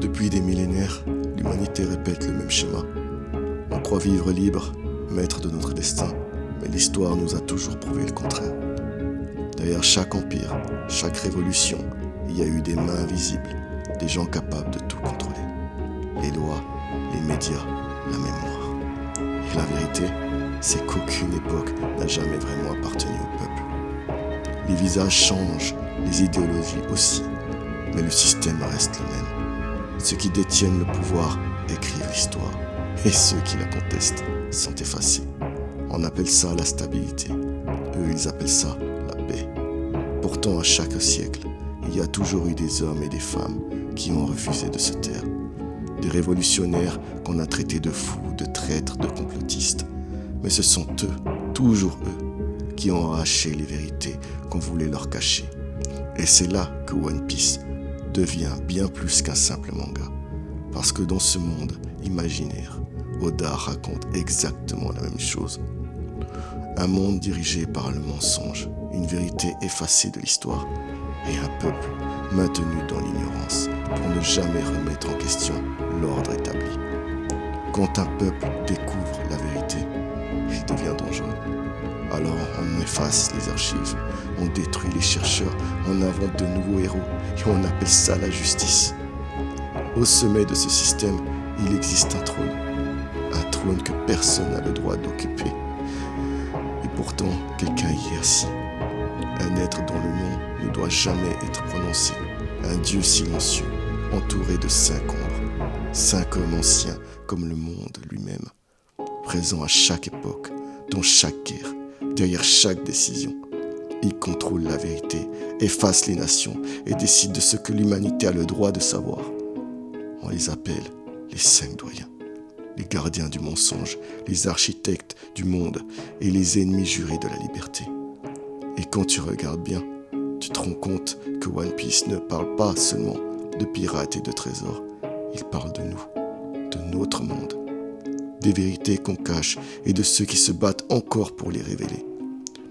Depuis des millénaires, l'humanité répète le même schéma. On croit vivre libre, maître de notre destin, mais l'histoire nous a toujours prouvé le contraire. Derrière chaque empire, chaque révolution, il y a eu des mains invisibles, des gens capables de tout contrôler. Les lois, les médias, la mémoire. Et la vérité, c'est qu'aucune époque n'a jamais vraiment appartenu au peuple. Les visages changent, les idéologies aussi, mais le système reste le même. Ceux qui détiennent le pouvoir écrivent l'histoire, et ceux qui la contestent sont effacés. On appelle ça la stabilité. Eux, ils appellent ça la paix. Pourtant, à chaque siècle, il y a toujours eu des hommes et des femmes qui ont refusé de se taire. Des révolutionnaires qu'on a traités de fous, de traîtres, de complotistes. Mais ce sont eux, toujours eux, qui ont arraché les vérités qu'on voulait leur cacher. Et c'est là que One Piece devient bien plus qu'un simple manga. Parce que dans ce monde imaginaire, Oda raconte exactement la même chose. Un monde dirigé par le mensonge, une vérité effacée de l'histoire, et un peuple maintenu dans l'ignorance pour ne jamais remettre en question l'ordre établi. Quand un peuple découvre la vérité, il devient dangereux. Alors on efface les archives, on détruit les chercheurs, on invente de nouveaux héros et on appelle ça la justice. Au sommet de ce système, il existe un trône que personne n'a le droit d'occuper. Et pourtant, quelqu'un y est assis. Un être dont le nom ne doit jamais être prononcé. Un Dieu silencieux, entouré de 5 ombres. 5 hommes anciens comme le monde lui-même. Présents à chaque époque, dans chaque guerre, derrière chaque décision. Il contrôle la vérité, efface les nations et décide de ce que l'humanité a le droit de savoir. On les appelle les 5 doyens, les gardiens du mensonge, les architectes du monde et les ennemis jurés de la liberté. Et quand tu regardes bien, tu te rends compte que One Piece ne parle pas seulement de pirates et de trésors, il parle de nous, de notre monde, des vérités qu'on cache et de ceux qui se battent encore pour les révéler.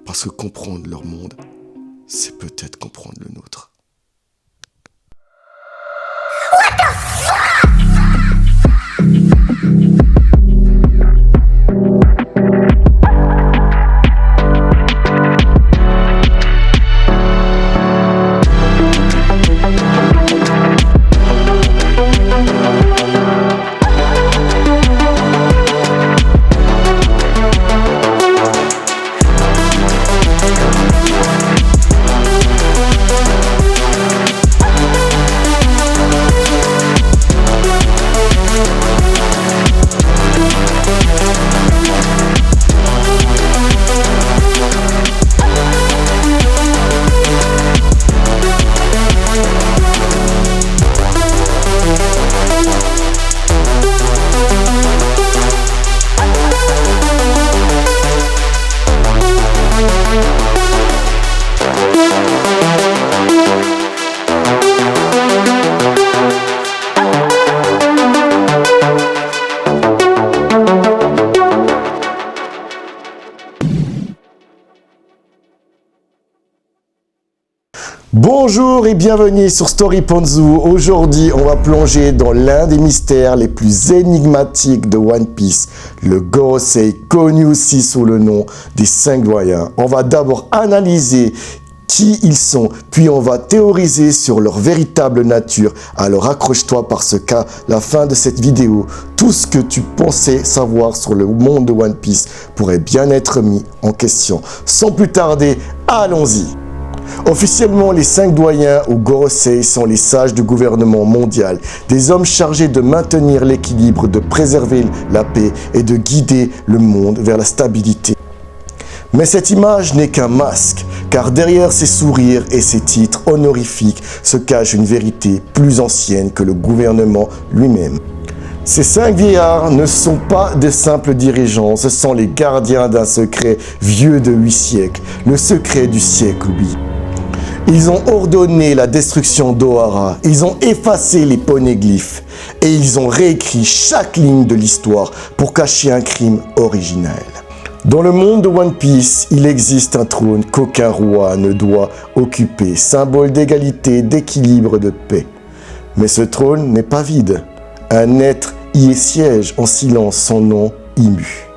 Parce que comprendre leur monde, c'est peut-être comprendre le nôtre. Bonjour et bienvenue sur Story Ponzu. Aujourd'hui, on va plonger dans l'un des mystères les plus énigmatiques de One Piece, le Gorosei, connu aussi sous le nom des 5 doyens. On va d'abord analyser qui ils sont, puis on va théoriser sur leur véritable nature. Alors accroche-toi parce qu'à la fin de cette vidéo, tout ce que tu pensais savoir sur le monde de One Piece pourrait bien être mis en question. Sans plus tarder, allons-y. Officiellement, les 5 doyens ou Gorosei sont les sages du gouvernement mondial, des hommes chargés de maintenir l'équilibre, de préserver la paix et de guider le monde vers la stabilité. Mais cette image n'est qu'un masque, car derrière ces sourires et ces titres honorifiques se cache une vérité plus ancienne que le gouvernement lui-même. Ces 5 vieillards ne sont pas de simples dirigeants, ce sont les gardiens d'un secret vieux de 8 siècles, le secret du siècle 8. Ils ont ordonné la destruction d'Ohara, ils ont effacé les poneglyphes et ils ont réécrit chaque ligne de l'histoire pour cacher un crime originel. Dans le monde de One Piece, il existe un trône qu'aucun roi ne doit occuper, symbole d'égalité, d'équilibre, de paix. Mais ce trône n'est pas vide. Un être y siège en silence, son nom Imu.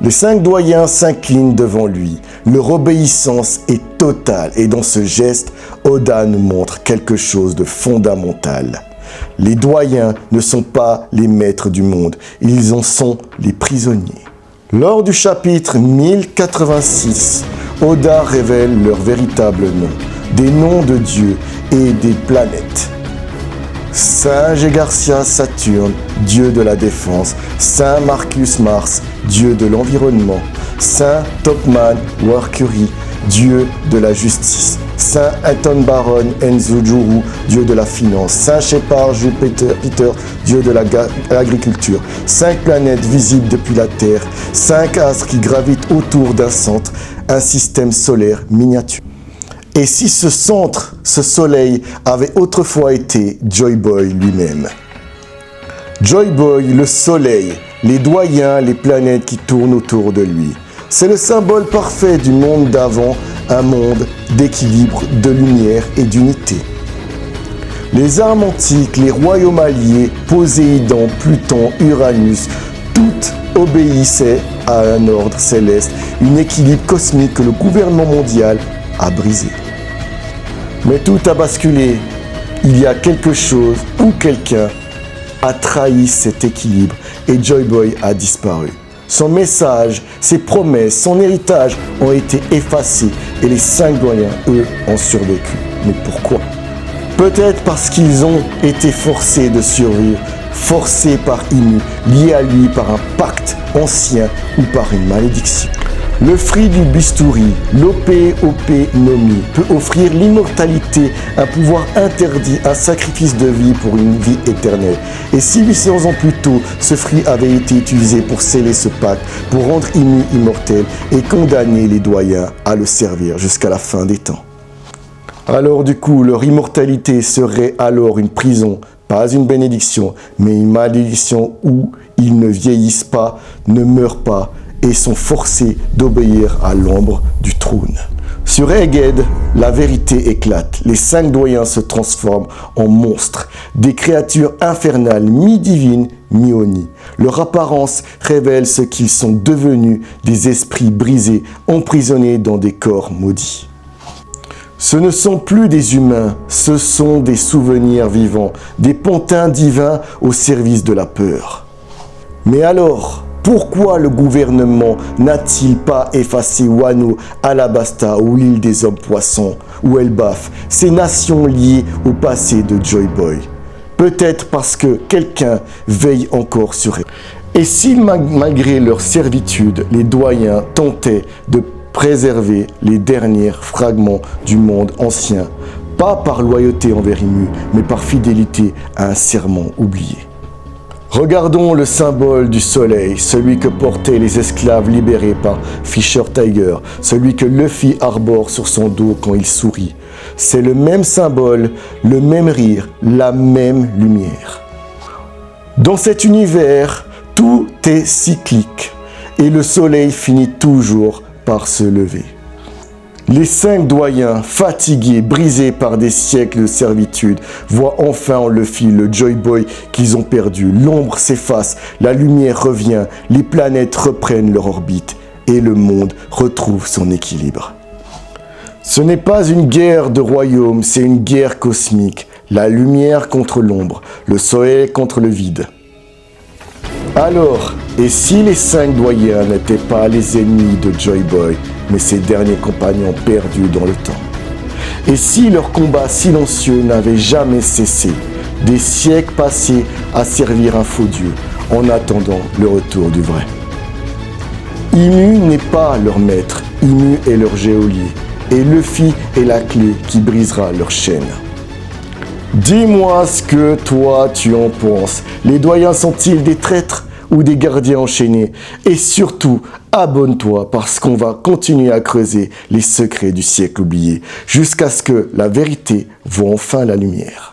Les 5 doyens s'inclinent devant lui. Leur obéissance est totale et dans ce geste, Oda nous montre quelque chose de fondamental. Les doyens ne sont pas les maîtres du monde, ils en sont les prisonniers. Lors du chapitre 1086, Oda révèle leurs véritables noms, des noms de dieux et des planètes. Saint Gegarcia Saturne, dieu de la défense. Saint Marcus Mars, dieu de l'environnement. Saint Topman Mercury, dieu de la justice. Saint Anton Baron Enzujuru, dieu de la finance. Saint Shepard Jupiter, dieu de l'agriculture. 5 planètes visibles depuis la Terre. 5 astres qui gravitent autour d'un centre, un système solaire miniature. Et si ce centre, ce soleil, avait autrefois été Joy Boy lui-même? Joy Boy, le soleil, les doyens, les planètes qui tournent autour de lui. C'est le symbole parfait du monde d'avant, un monde d'équilibre, de lumière et d'unité. Les armes antiques, les royaumes alliés, Poséidon, Pluton, Uranus, toutes obéissaient à un ordre céleste, un équilibre cosmique que le gouvernement mondial a brisé. Mais tout a basculé. Il y a quelque chose ou quelqu'un a trahi cet équilibre et Joy Boy a disparu. Son message, ses promesses, son héritage ont été effacés et les 5 doyens, eux, ont survécu. Mais pourquoi? Peut-être parce qu'ils ont été forcés de survivre, forcés par Imu, liés à lui par un pacte ancien ou par une malédiction. Le fruit du bistouri, l'OP Nomi, peut offrir l'immortalité, un pouvoir interdit, un sacrifice de vie pour une vie éternelle. Et si 800 ans plus tôt, ce fruit avait été utilisé pour sceller ce pacte, pour rendre Imu immortel et condamner les doyens à le servir jusqu'à la fin des temps. Alors du coup, leur immortalité serait alors une prison, pas une bénédiction, mais une malédiction où ils ne vieillissent pas, ne meurent pas, et sont forcés d'obéir à l'ombre du trône. Sur Egghead, la vérité éclate. Les 5 doyens se transforment en monstres, des créatures infernales, mi-divines, mi-oni. Leur apparence révèle ce qu'ils sont devenus, des esprits brisés, emprisonnés dans des corps maudits. Ce ne sont plus des humains, ce sont des souvenirs vivants, des pantins divins au service de la peur. Mais alors, pourquoi le gouvernement n'a-t-il pas effacé Wano, Alabasta ou l'île des hommes-poissons ou Elbaf, ces nations liées au passé de Joy Boy? Peut-être parce que quelqu'un veille encore sur elles. Et si malgré leur servitude, les doyens tentaient de préserver les derniers fragments du monde ancien, pas par loyauté envers Imu, mais par fidélité à un serment oublié? Regardons le symbole du soleil, celui que portaient les esclaves libérés par Fisher Tiger, celui que Luffy arbore sur son dos quand il sourit. C'est le même symbole, le même rire, la même lumière. Dans cet univers, tout est cyclique et le soleil finit toujours par se lever. Les 5 doyens, fatigués, brisés par des siècles de servitude, voient enfin en Luffy le Joy Boy qu'ils ont perdu. L'ombre s'efface, la lumière revient, les planètes reprennent leur orbite et le monde retrouve son équilibre. Ce n'est pas une guerre de royaume, c'est une guerre cosmique. La lumière contre l'ombre, le soleil contre le vide. Alors, et si les 5 doyens n'étaient pas les ennemis de Joy Boy, mais ses derniers compagnons perdus dans le temps? Et si leur combat silencieux n'avait jamais cessé, des siècles passés à servir un faux dieu, en attendant le retour du vrai? Imu n'est pas leur maître, Imu est leur geôlier, et Luffy est la clé qui brisera leur chaîne. Dis-moi ce que toi tu en penses. Les doyens sont-ils des traîtres ou des gardiens enchaînés? Et surtout, abonne-toi parce qu'on va continuer à creuser les secrets du siècle oublié jusqu'à ce que la vérité voie enfin la lumière.